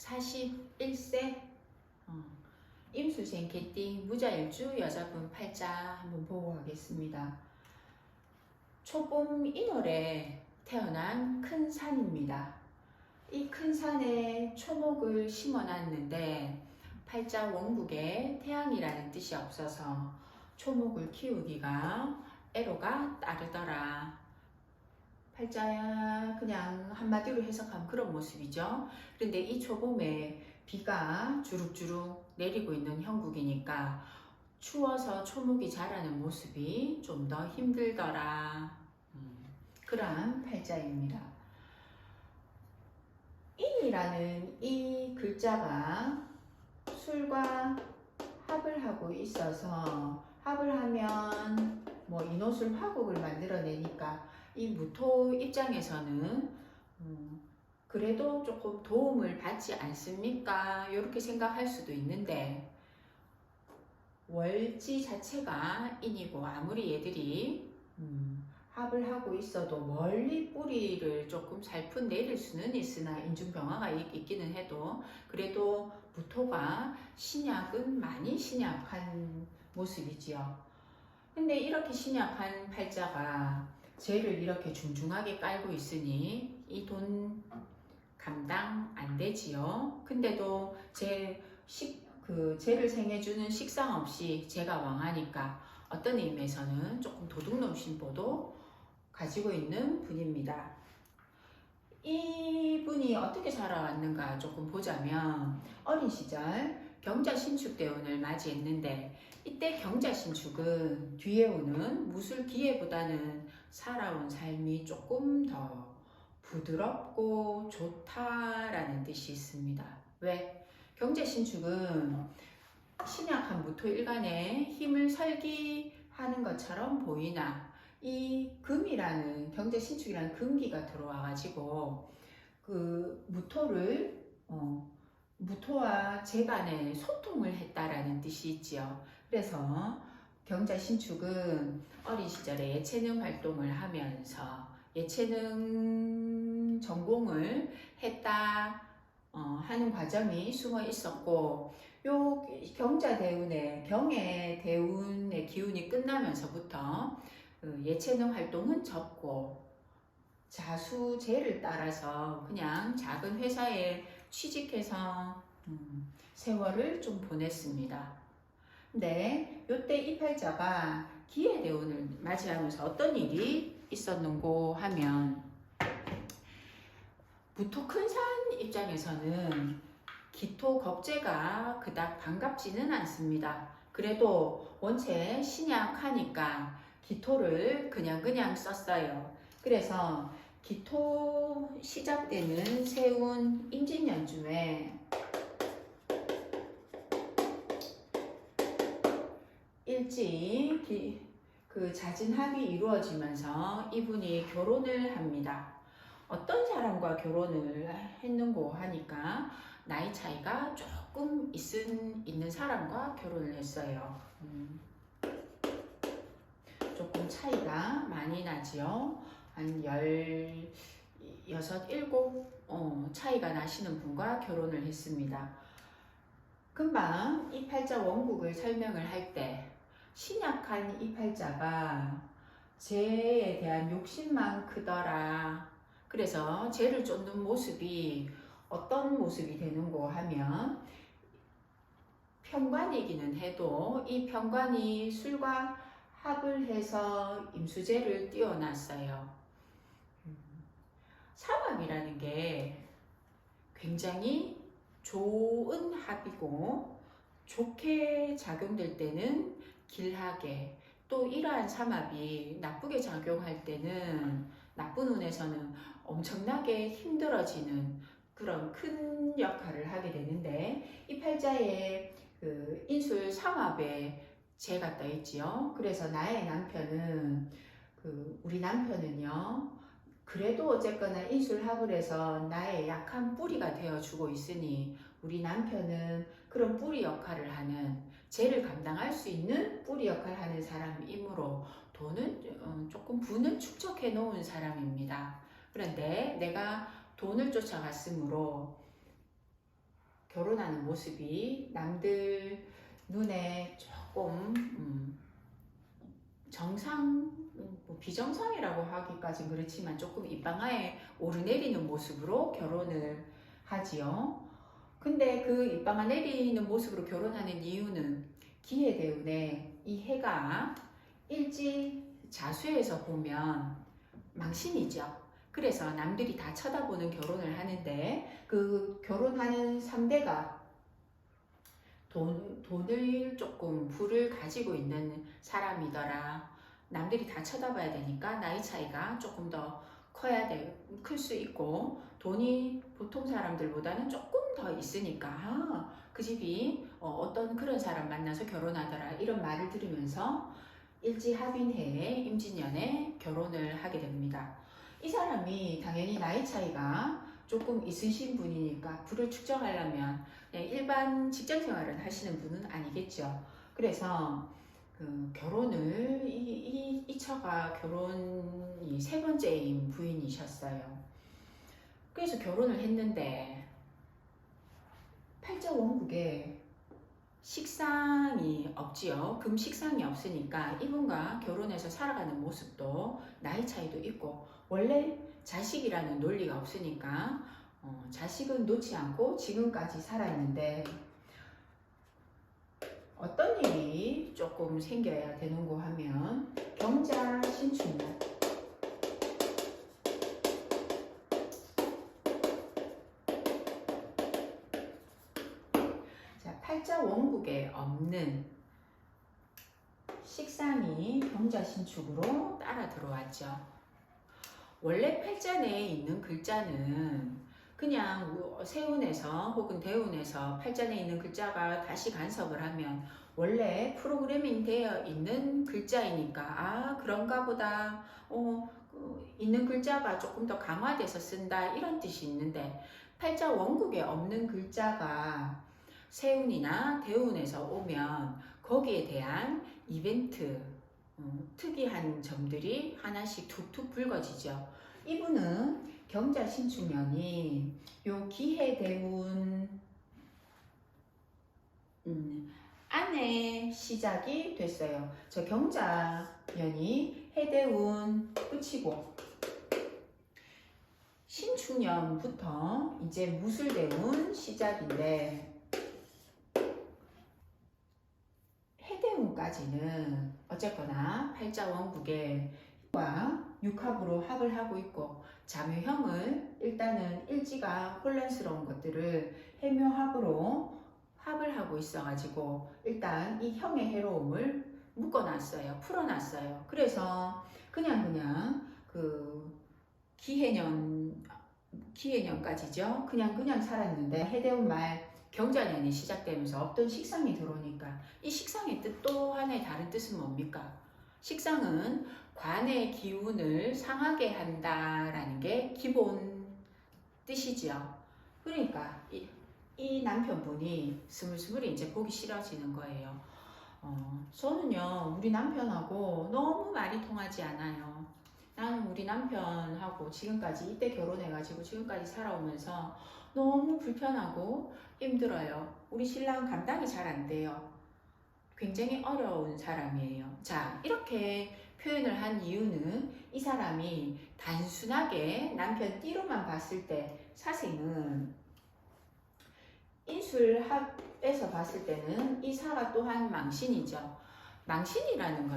41세 임수생 개띠 무자일주 여자분 팔자 한번 보고 가겠습니다. 초봄 인월에 태어난 큰 산입니다. 이 큰 산에 초목을 심어 놨는데 팔자 원국에 태양이라는 뜻이 없어서 초목을 키우기가 애로가 따르더라. 팔자야 그냥 한마디로 해석하면 그런 모습이죠. 그런데 이 초봄에 비가 주룩주룩 내리고 있는 형국이니까 추워서 초목이 자라는 모습이 좀 더 힘들더라. 그러한 팔자입니다. 인이라는 이 글자가 술과 합을 하고 있어서 합을 하면 뭐 인호술 화국을 만들어내니까 이 무토 입장에서는 그래도 조금 도움을 받지 않습니까? 이렇게 생각할 수도 있는데 월지 자체가 인이고 아무리 얘들이 합을 하고 있어도 멀리 뿌리를 조금 살푼 내릴 수는 있으나 인중병화가 있기는 해도 그래도 무토가 신약은 많이 신약한 모습이지요. 근데 이렇게 신약한 팔자가 재를 이렇게 중중하게 깔고 있으니 이 돈 감당 안 되지요. 근데도 재를 생해주는 식상 없이 재가 왕하니까 어떤 의미에서는 조금 도둑놈 심보도 가지고 있는 분입니다. 이분이 어떻게 살아왔는가 조금 보자면 어린 시절 경자신축대운을 맞이했는데 이때 경자신축은 뒤에 오는 무술기회보다는 살아온 삶이 조금 더 부드럽고 좋다라는 뜻이 있습니다. 왜? 경자신축은 신약한 무토일간의 힘을 설기하는 것처럼 보이나 이 금이라는 경자신축이라는 금기가 들어와 가지고 그 무토와 재간에 소통을 했다라는 뜻이 있지요. 그래서 경자신축은 어린 시절에 예체능 활동을 하면서 예체능 전공을 했다 하는 과정이 숨어 있었고 요 경자대운의 경의 대운의 기운이 끝나면서부터 예체능 활동은 접고 자수제를 따라서 그냥 작은 회사에 취직해서 세월을 좀 보냈습니다. 근데 요때 이 팔자가 기해대운을 맞이하면서 어떤 일이 있었는고 하면 무토 큰산 입장에서는 기토 겁재가 그닥 반갑지는 않습니다. 그래도 원체 신약하니까 기토를 그냥 썼어요. 그래서 기토 시작되는 세운 임진년쯤에 일찍 그 잦은 합이 이루어지면서 이분이 결혼을 합니다. 어떤 사람과 결혼을 했는고 하니까 나이 차이가 조금 있는 사람과 결혼을 했어요. 조금 차이가 많이 나지요. 한 16, 17 차이가 나시는 분과 결혼을 했습니다. 금방 이 팔자 원국을 설명을 할 때 신약한 이 팔자가 재에 대한 욕심만 크더라. 그래서 재를 쫓는 모습이 어떤 모습이 되는고 하면 편관이기는 해도 이 편관이 술과 합을 해서 임수재를 띄워놨어요. 삼합이라는 게 굉장히 좋은 합이고 좋게 작용될 때는 길하게 또 이러한 삼합이 나쁘게 작용할 때는 나쁜 운에서는 엄청나게 힘들어지는 그런 큰 역할을 하게 되는데 이 팔자에 그 인술 삼합에 재가 떠 있지요. 그래서 나의 남편은 우리 남편은요 그래도 어쨌거나 인술합을 해서 나의 약한 뿌리가 되어주고 있으니 우리 남편은 그런 뿌리 역할을 하는 재를 감당할 수 있는 뿌리 역할을 하는 사람이므로 돈은 조금 부는 축적해 놓은 사람입니다. 그런데 내가 돈을 쫓아갔으므로 결혼하는 모습이 남들 눈에 조금 정상, 뭐 비정상이라고 하기까지 그렇지만 조금 입방아에 오르내리는 모습으로 결혼을 하지요. 근데 그 입방아 내리는 모습으로 결혼하는 이유는 기해대운에 이 해가 일지자수에서 보면 망신이죠. 그래서 남들이 다 쳐다보는 결혼을 하는데 그 결혼하는 상대가 돈을 조금 부를 가지고 있는 사람이더라. 남들이 다 쳐다봐야 되니까 나이 차이가 조금 더 클 수 있고 돈이 보통 사람들보다는 조금 더 있으니까 그 집이 어떤 그런 사람 만나서 결혼하더라 이런 말을 들으면서 일지합인해에 임진년에 결혼을 하게 됩니다. 이 사람이 당연히 나이 차이가 조금 있으신 분이니까 부를 측정하려면 일반 직장 생활을 하시는 분은 아니겠죠. 그래서 그 결혼을 이 처가 결혼이 세 번째인 부인이셨어요. 그래서 결혼을 했는데 팔자원국에 식상이 없지요. 금식상이 없으니까 이분과 결혼해서 살아가는 모습도 나이 차이도 있고 원래 자식이라는 논리가 없으니까 자식은 놓지 않고 지금까지 살아있는데 어떤 일이 조금 생겨야 되는고 하면 경자 신축년 팔자 원국에 없는 식상이 경자 신축으로 따라 들어왔죠. 원래 팔자 내에 있는 글자는 그냥 세운에서 혹은 대운에서 팔자 내에 있는 글자가 다시 간섭을 하면 원래 프로그래밍 되어 있는 글자이니까 그런가 보다 있는 글자가 조금 더 강화돼서 쓴다 이런 뜻이 있는데 팔자 원국에 없는 글자가 세운이나 대운에서 오면 거기에 대한 이벤트 특이한 점들이 하나씩 툭툭 불거지죠. 이분은 경자 신축년이 요 기해대운 안에 시작이 됐어요. 저 경자년이 해대운 끝이고 신축년부터 이제 무술대운 시작인데 해대운까지는 어쨌거나 팔자원국에 과 육합으로 합을 하고 있고 자묘형을 일단은 일지가 혼란스러운 것들을 해묘합으로 합을 하고 있어 가지고 일단 이 형의 해로움을 묶어놨어요. 풀어놨어요. 그래서 그냥 그 기해년까지죠. 그냥 살았는데 해대운 말 경자년이 시작되면서 없던 식상이 들어오니까 이 식상의 뜻 또 하나의 다른 뜻은 뭡니까? 식상은 관의 기운을 상하게 한다라는 게 기본 뜻이지요. 그러니까 이 남편분이 스물스물이 이제 보기 싫어지는 거예요. 저는요 우리 남편하고 너무 말이 통하지 않아요. 나는 우리 남편하고 지금까지 이때 결혼해가지고 지금까지 살아오면서 너무 불편하고 힘들어요. 우리 신랑은 감당이 잘 안 돼요. 굉장히 어려운 사람이에요. 자, 이렇게 표현을 한 이유는 이 사람이 단순하게 남편 띠로만 봤을 때 사생은 인술합에서 봤을 때는 이 사가 또한 망신이죠. 망신살이라는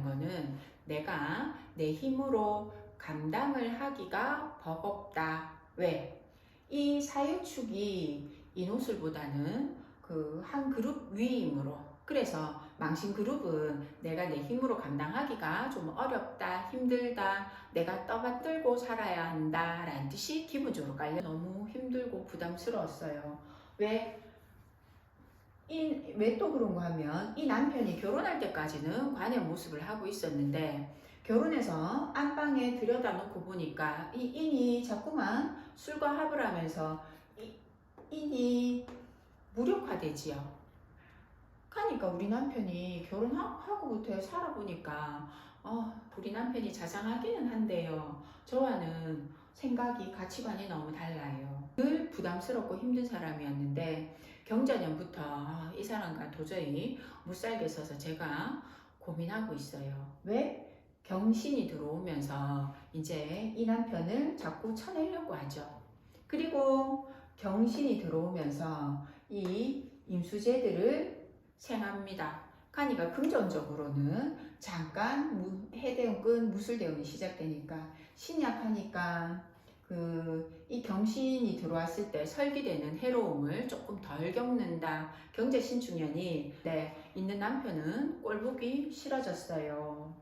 거는 내가 내 힘으로 감당을 하기가 버겁다. 왜? 이 사유축이 인호술보다는 그 한 그룹 위이므로 그래서 망신 그룹은 내가 내 힘으로 감당하기가 좀 어렵다, 힘들다, 내가 떠받들고 살아야 한다 라는 뜻이 기본적으로 깔려 너무 힘들고 부담스러웠어요. 왜 또 그런가 하면 이 남편이 결혼할 때까지는 관의 모습을 하고 있었는데 결혼해서 안방에 들여다놓고 보니까 이 인이 자꾸만 술과 합을 하면서 인이 무력화되지요. 그러니까 우리 남편이 결혼하고부터 살아보니까 우리 남편이 자상하기는 한데요. 저와는 생각이 가치관이 너무 달라요. 늘 늘 부담스럽고 힘든 사람이었는데 경자년부터 이 사람과 도저히 못 살겠어서 제가 고민하고 있어요. 왜? 경신이 들어오면서 이제 이 남편을 자꾸 쳐내려고 하죠. 그리고 경신이 들어오면서 이 임수제들을 생합니다. 가니까 금전적으로는 잠깐 해대운 끝 무술대운이 시작되니까 신약하니까 이 경신이 들어왔을 때 설기되는 해로움을 조금 덜 겪는다. 경제신축년이 있는 남편은 꼴보기 싫어졌어요.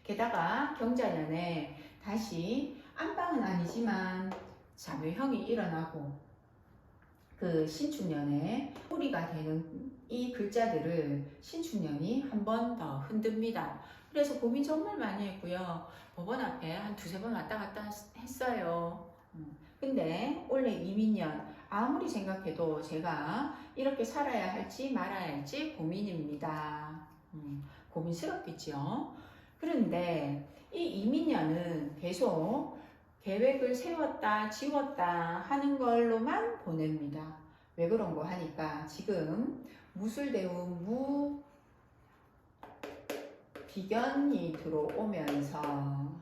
게다가 경자년에 다시 안방은 아니지만 자묘형이 일어나고 그 신축년에 뿌리가 되는 이 글자들을 신축년이 한 번 더 흔듭니다. 그래서 고민 정말 많이 했고요. 법원 앞에 한 두세 번 왔다 갔다 했어요. 근데 올해 이민년 아무리 생각해도 제가 이렇게 살아야 할지 말아야 할지 고민입니다. 고민스럽겠죠. 그런데 이 이민년은 계속 계획을 세웠다 지웠다 하는 걸로만 보냅니다. 왜 그런 거 하니까 지금 무술대운 비견이 들어오면서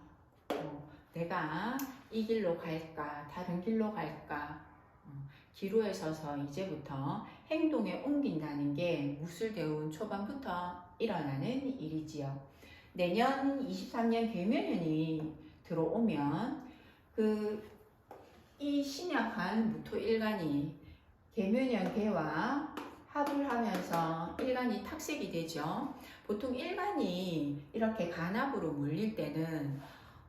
내가 이 길로 갈까 다른 길로 갈까 기로에 서서 이제부터 행동에 옮긴다는 게 무술대운 초반부터 일어나는 일이지요. 내년 23년 계묘년이 들어오면 이 신약한 무토일간이 계묘년 개와 합을 하면서 일간이 탁색이 되죠. 보통 일간이 이렇게 간합으로 몰릴 때는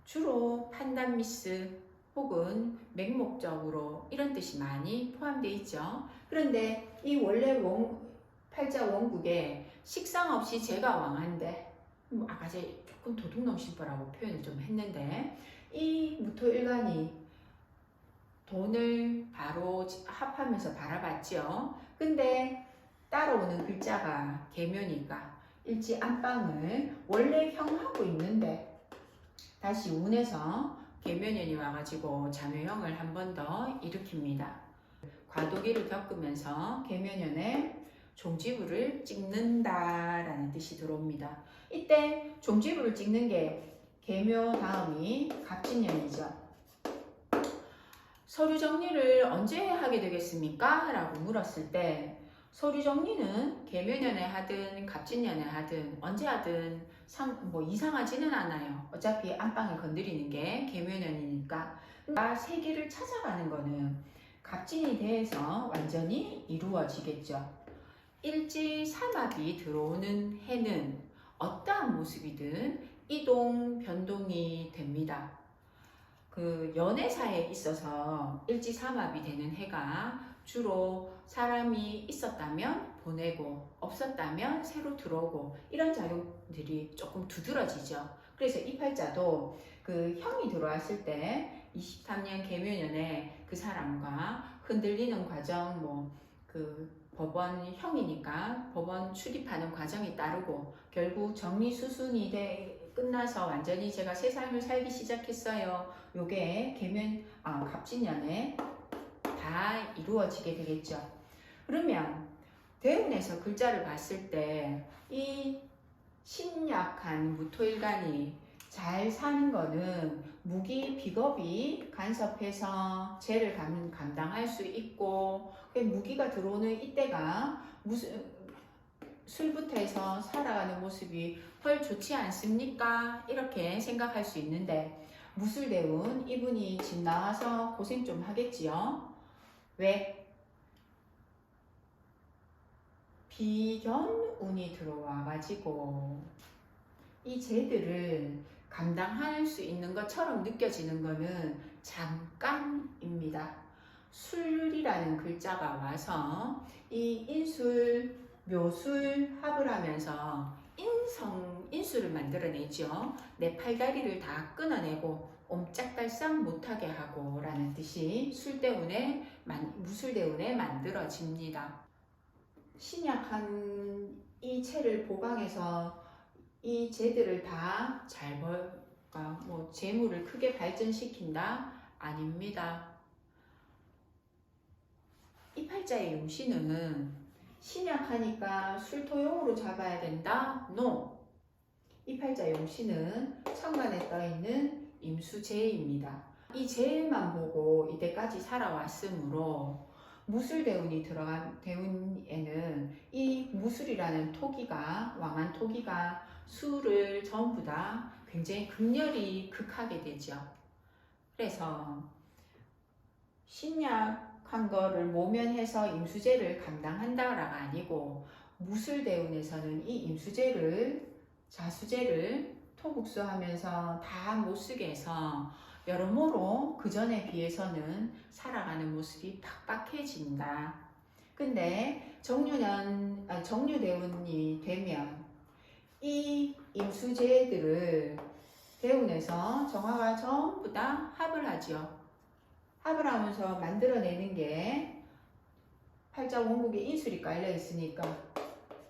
주로 판단 미스 혹은 맹목적으로 이런 뜻이 많이 포함되어 있죠. 그런데 이 원래 팔자 원국에 식상 없이 제가 왕한데 아까 제가 조금 도둑놈 신보라고 표현을 좀 했는데 이 무토일간이 돈을 바로 합하면서 바라봤죠. 근데 따라오는 글자가 계묘니까 일지 안방을 원래 형하고 있는데 다시 운에서 계묘년이 와가지고 자묘형을 한 번 더 일으킵니다. 과도기를 겪으면서 계묘년에 종지부를 찍는다라는 뜻이 들어옵니다. 이때 종지부를 찍는 게 계묘 다음이 갑진년이죠. 서류 정리를 언제 하게 되겠습니까? 라고 물었을 때 서류 정리는 계묘년에 하든 갑진년에 하든 언제 하든 이상하지는 않아요. 어차피 안방을 건드리는 게 계묘년이니까. 세기를 찾아가는 거는 갑진이 돼서 완전히 이루어지겠죠. 일지삼합이 들어오는 해는 어떠한 모습이든 이동, 변동이 됩니다. 연애사에 있어서 일지삼합이 되는 해가 주로 사람이 있었다면 보내고 없었다면 새로 들어오고 이런 작용들이 조금 두드러지죠. 그래서 이 팔자도 형이 들어왔을 때 23년 계묘년에 그 사람과 흔들리는 과정 법원형이니까 법원 출입하는 과정이 따르고 결국 정리수순이 끝나서 완전히 제가 새 삶을 살기 시작했어요. 요게 갑진년에 다 이루어지게 되겠죠. 그러면 대운에서 글자를 봤을 때 이 신약한 무토일간이 잘 사는 거는 무기 비겁이 간섭해서 죄를 감당할 수 있고 무기가 들어오는 이때가 술부터 해서 살아가는 모습이 헐 좋지 않습니까? 이렇게 생각할 수 있는데 무술대운 이분이 집 나와서 고생 좀 하겠지요. 왜? 비견운이 들어와 가지고 이 죄들을 감당할 수 있는 것처럼 느껴지는 것은 잠깐입니다. 술이라는 글자가 와서 이 인술, 묘술 합을 하면서 인수를 만들어내죠. 내 팔다리를 다 끊어내고 옴짝달싹 못하게 하고 라는 뜻이 무술대운에 만들어집니다. 신약한 이 체를 보강해서 이 재들을 다 잘 재물을 크게 발전시킨다? 아닙니다. 팔자의 용신은 신약하니까 술토용으로 잡아야 된다? No. 이 팔자 용신은 천간에 떠있는 임수재입니다. 이 재만 보고 이때까지 살아왔으므로 무술대운이 들어간 대운에는 이 무술이라는 토기가, 왕한 토기가 수를 전부 다 굉장히 극렬히 극하게 되죠. 그래서 신약한 거를 모면해서 임수재를 감당한다가 아니고 무술대운에서는 이 임수재를, 자수재를 토국수하면서 다 못쓰게 해서 여러모로 그 전에 비해서는 살아가는 모습이 팍팍해진다. 근데 정유대운이 되면 이 임수재들을 대운에서 정화가 전부 다 합을 하죠. 합을 하면서 만들어내는 게 팔자 원국에 인술이 깔려 있으니까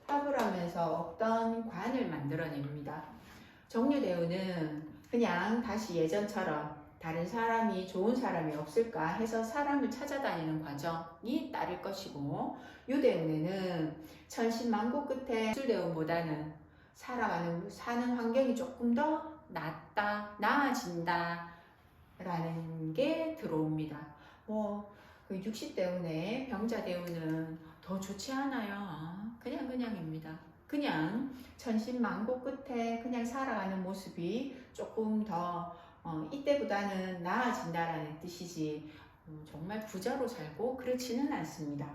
합을 하면서 어떤 관을 만들어냅니다. 정유대운은 그냥 다시 예전처럼 다른 사람이, 좋은 사람이 없을까 해서 사람을 찾아다니는 과정이 따를 것이고, 유대운에는 천신만고 끝에 술대운보다는 사는 환경이 조금 더 낫다, 나아진다 라는 게 들어옵니다. 그 60대운의 병자대운은 더 좋지 않아요. 그냥입니다. 그냥 천신만고 끝에 그냥 살아가는 모습이 조금 더 이때보다는 나아진다라는 뜻이지 정말 부자로 살고 그렇지는 않습니다.